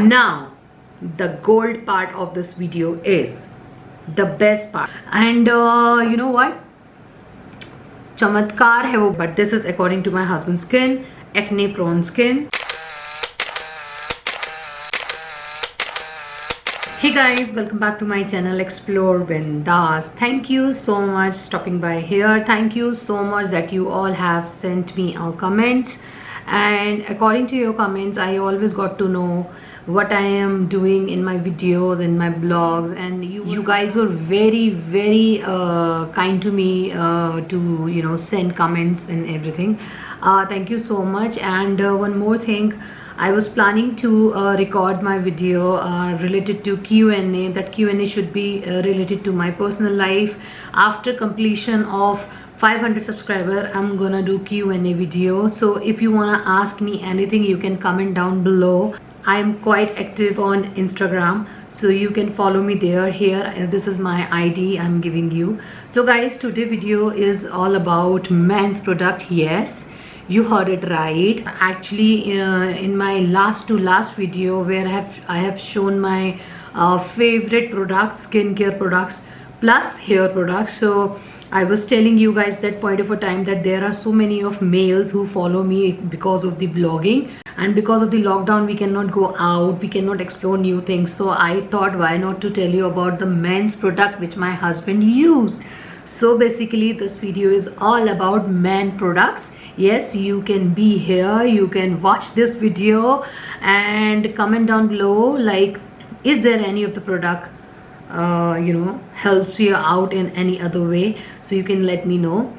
Now the gold part of this video is the best part, and you know what, चमत्कार है वो, but this is according to my husband's skin, acne prone skin. Hey guys, welcome back to my channel Explore Bindas. Thank you so much stopping by here. Thank you so much that you all have sent me comments, and according to your comments I always got to know what I am doing in my videos, in my blogs, and you guys were very kind to me to send comments and everything. Thank you so much. And one more thing, I was planning to record my video related to Q&A. That Q&A should be related to my personal life. After completion of 500 subscriber, I'm gonna do Q&A video. So if you wanna ask me anything, you can comment down below. I'm quite active on Instagram, so you can follow me there. Here, this is my ID I'm giving you. So guys, today video is all about men's product. Yes, you heard it right. Actually, in my last video where I have shown my favorite products, skincare products plus hair products. So I was telling you guys that point of a time that there are so many of males who follow me because of the blogging, and because of the lockdown we cannot go out, we cannot explore new things. So I thought, why not to tell you about the men's product which my husband used. So basically this video is all about men products. Yes, you can be here, you can watch this video and comment down below, like, is there any of the product helps you out in any other way, so you can let me know.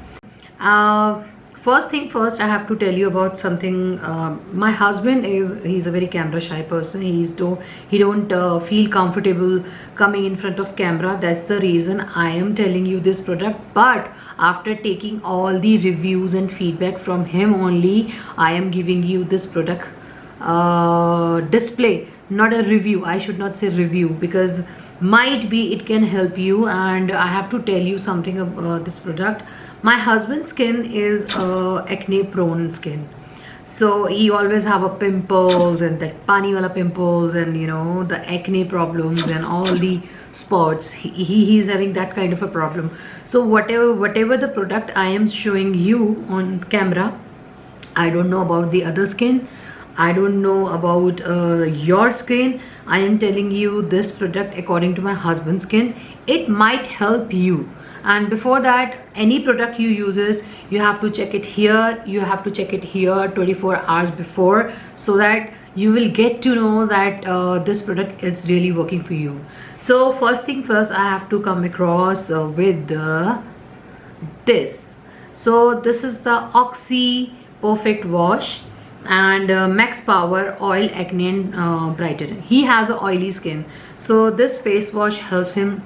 First thing first, I have to tell you about something. My husband he's a very camera shy person. He don't feel comfortable coming in front of camera. That's the reason I am telling you this product. But after taking all the reviews and feedback from him only, I am giving you this product display, not a review. I should not say review, because might be it can help you. And I have to tell you something about this product. My husband's skin is acne prone skin, so he always have a pimples and that pani wala pimples, and the acne problems and all the spots. He's having that kind of a problem. So whatever the product I am showing you on camera, I don't know about the other skin, I don't know about your skin. I am telling you this product according to my husband's skin. It might help you. And before that, any product you uses, you have to check it here, you have to check it here 24 hours before, so that you will get to know that this product is really working for you. So first thing first, I have to come across with this. So this is the Oxy Perfect Wash and Max Power Oil Acne and Brightener. He has an oily skin, so this face wash helps him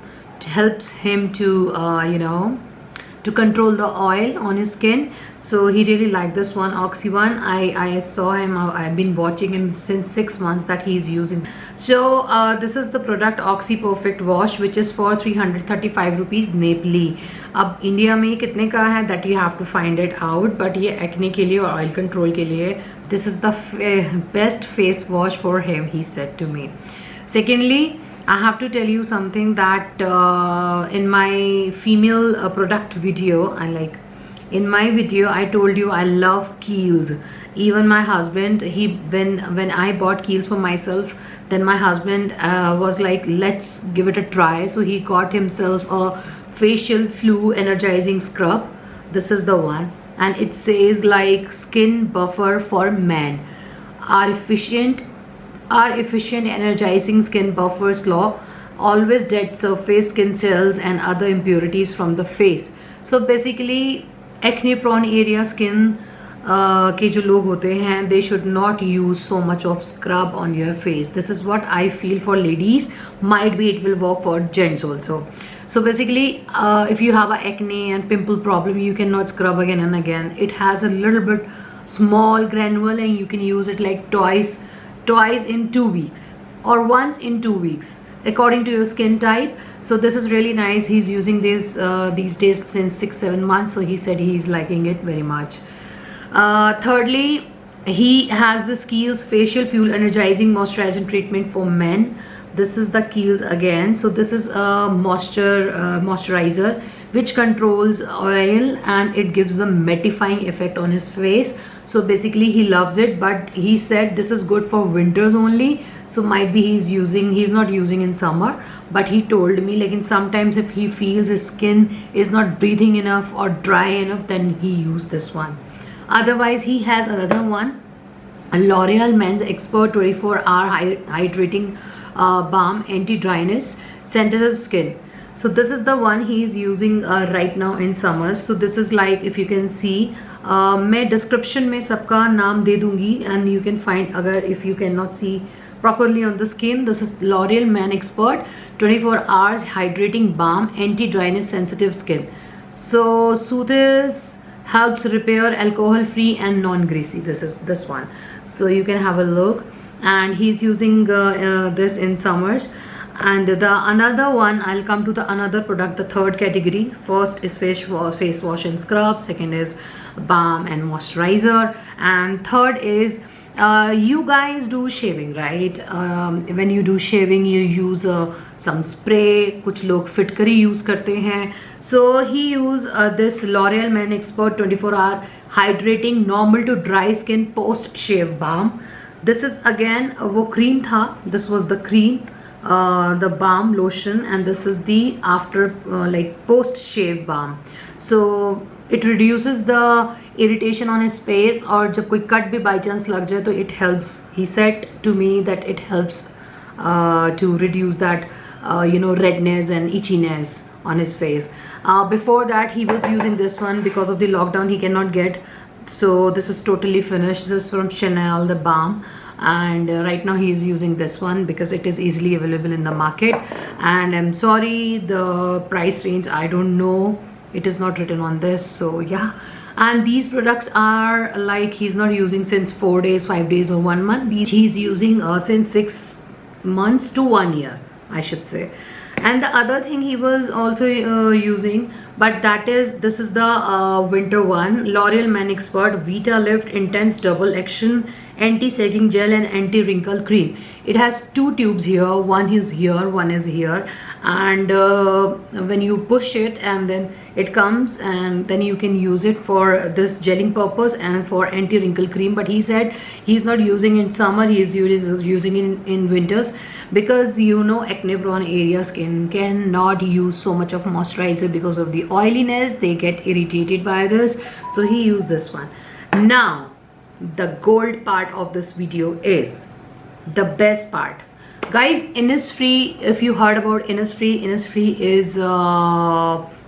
to to control the oil on his skin. So he really liked this one, Oxy one. I saw him, I've been watching him since 6 months that he's using. So this is the product Oxy Perfect Wash, which is for 335 rupees Nepali. अब India में कितने का है that you have to find it out, but ये acne के लिए और oil control के लिए this is the best face wash for him, he said to me. Secondly, I have to tell you something that in my female product video, in my video I told you I love Kiehl's. Even my husband, when I bought Kiehl's for myself, then my husband was like, let's give it a try. So he got himself a facial flu energizing scrub. This is the one, and it says like skin buffer for men, are efficient energizing skin buffer slow always dead surface skin cells and other impurities from the face. So basically acne prone area skin के जो लोग होते हैं, they should not use so much of scrub on your face. This is what I feel for ladies. Might be it will work for gents also. So basically if you have a acne and pimple problem, you cannot scrub again and again. It has a little bit small granule, and you can use it like twice in 2 weeks or once in 2 weeks according to your skin type. So this is really nice. He's using this these days since 6-7 months, so he said he's liking it very much. Thirdly, He has this Kiehl's facial fuel energizing moisturizing treatment for men. This is the Kiehl's again. So this is a moisturizer which controls oil and it gives a mattifying effect on his face. So basically he loves it, but he said this is good for winters only. So might be he's not using in summer, but he told me like in sometimes if he feels his skin is not breathing enough or dry enough, then he use this one. Otherwise he has another one, a L'Oreal Men's Expert 24-hour hydrating balm, anti-dryness, sensitive skin. So this is the one he is using right now in summers. So this is like, if you can see, मैं description में सबका नाम दे दूंगी and you can find, अगर if you cannot see properly on the skin, this is L'Oreal Men Expert 24 hours hydrating balm, anti-dryness, sensitive skin. So soothes, helps repair, alcohol free and non-greasy. This is this one, so you can have a look. And he's using this in summers. And the another one, I'll come to the another product, the third category. First is face wash and scrub, second is balm and moisturizer, and third is you guys do shaving, right? When you do shaving you use some spray, कुछ लोग फिटकरी use करते हैं. So he use this L'Oreal Men Expert 24-hour hydrating normal to dry skin post shave balm. This is again वो cream था, this was the cream, the balm lotion, and this is the after like post shave balm. So it reduces the irritation on his face, और जब कोई cut भी by chance लग जाए तो it helps. He said to me that it helps to reduce that redness and itchiness on his face. Before that he was using this one, because of the lockdown he cannot get, so this is totally finished. This is from Chanel, the balm, and right now he is using this one because it is easily available in the market. And I'm sorry, the price range I don't know, it is not written on this. So yeah, and these products are like he's not using since 4 days, 5 days or 1 month. These he's using since 6 months to 1 year, I should say. And the other thing he was also using, but this is the winter one, L'Oreal Men Expert Vita Lift Intense Double Action Anti-Sagging Gel and Anti-Wrinkle Cream. It has 2 tubes here, one is here, one is here, and when you push it and then it comes, and then you can use it for this gelling purpose and for anti-wrinkle cream. But he said he's not using in summer, he is using in winters, because acne prone area skin cannot use so much of moisturizer because of the oiliness, they get irritated by this, so he used this one. Now the gold part of this video is the best part, guys. Innisfree, if you heard about Innisfree is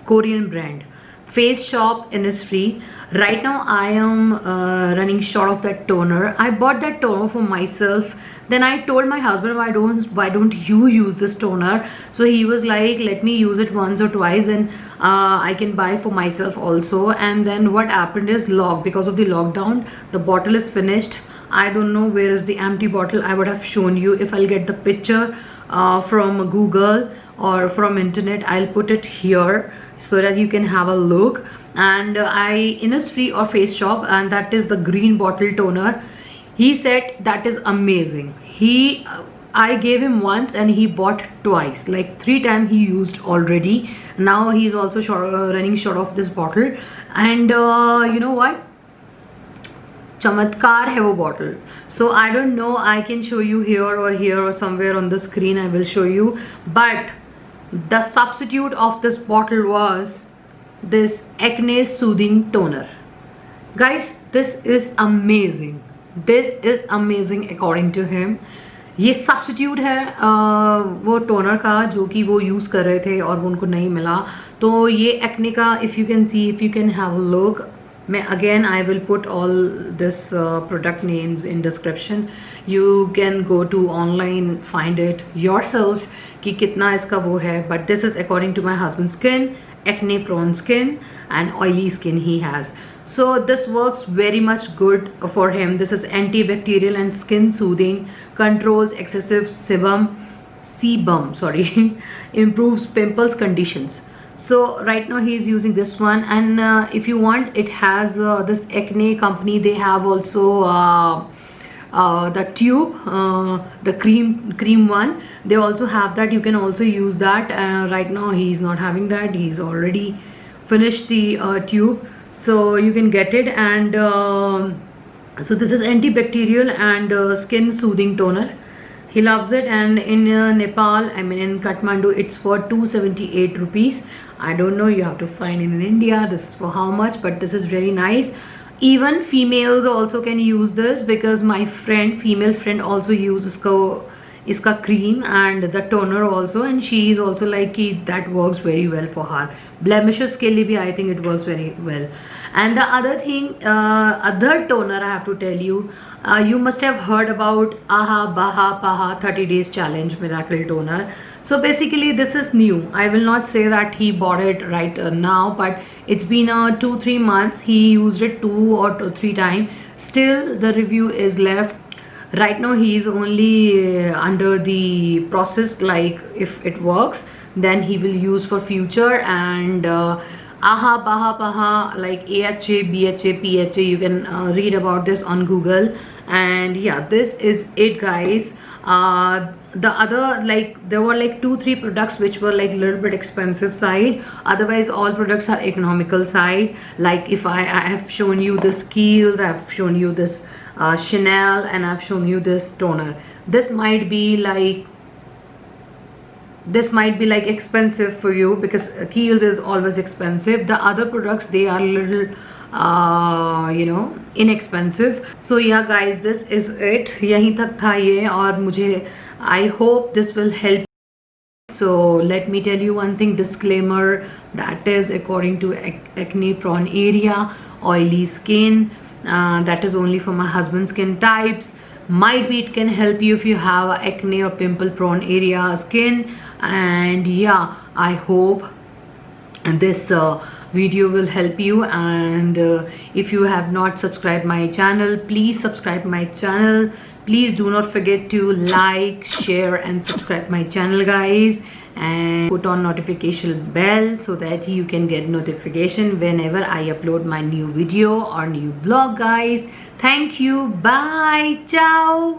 Korean brand face shop. Innisfree, right now I am running short of that toner. I bought that toner for myself, then I told my husband, why don't you use this toner? So he was like, let me use it once or twice, and I can buy for myself also. And then what happened is, because of the lockdown, the bottle is finished. I don't know where is the empty bottle. I would have shown you if I'll get the picture from Google or from internet. I'll put it here so that you can have a look. And Innisfree or Face Shop, and that is the green bottle toner. He said that is amazing. I gave him once and he bought twice, like 3 times he used already. Now he's also running short of this bottle. And you know what, chamatkar hai wo bottle. So I don't know, I can show you here or somewhere on the screen, I will show you. But the substitute of this bottle was this acne soothing toner. Guys, this is amazing. This is amazing according to him. ये substitute है वो toner का जो कि वो use कर रहे थे और वो उनको नहीं मिला. तो ये एक्ने का, if you can see, if you can have a look, मैं again I will put all this product names in description. You can go to online find it yourself कि कितना इसका वो है. But this is according to my husband skin, acne prone skin and oily skin he has. So this works very much good for him. This is antibacterial and skin soothing, controls excessive sebum, improves pimples conditions. So right now he is using this one, and if you want, it has this Acne company, they have also the tube, the cream one, they also have that. You can also use that. Right now he's not having that, he's already finished the tube, so you can get it. And so this is antibacterial and skin soothing toner. He loves it. And in Nepal, I mean in Kathmandu, it's for 278 rupees. I don't know, you have to find in India this is for how much, but this is really nice. Even females also can use this, because my female friend also uses iska cream and the toner also, and she is also like that works very well for her. Blemishes ke liye bhi I think it works very well. And the other thing, other toner I have to tell you, you must have heard about Aha Baha Paha 30 days challenge miracle toner. So basically this is new. I will not say that he bought it right now, but it's been 2-3 months. He used it 2 or 3 times. Still the review is left. Right now he is only under the process, like if it works then he will use for future. And Aha Baha Paha, like AHA, BHA, PHA, you can read about this on Google. And yeah, this is it, guys. The other, like there were like 2-3 products which were like a little bit expensive side, otherwise all products are economical side. Like if I have shown you this Kiehl's, I have shown you this Chanel, and I've shown you this toner. This might be like expensive for you, because Kiehl's is always expensive. The other products, they are little inexpensive. So yeah guys, this is it. Yahin tak tha ye, aur mujhe, I hope this will help. So let me tell you one thing, disclaimer, that is according to acne prone area, oily skin, that is only for my husband's skin types. Might be it can help you if you have acne or pimple prone area skin. And yeah, I hope this video will help you. And if you have not subscribed my channel, please subscribe my channel. Please do not forget to like, share and subscribe my channel, guys, and put on notification bell so that you can get notification whenever I upload my new video or new blog, guys. Thank you. Bye. Ciao.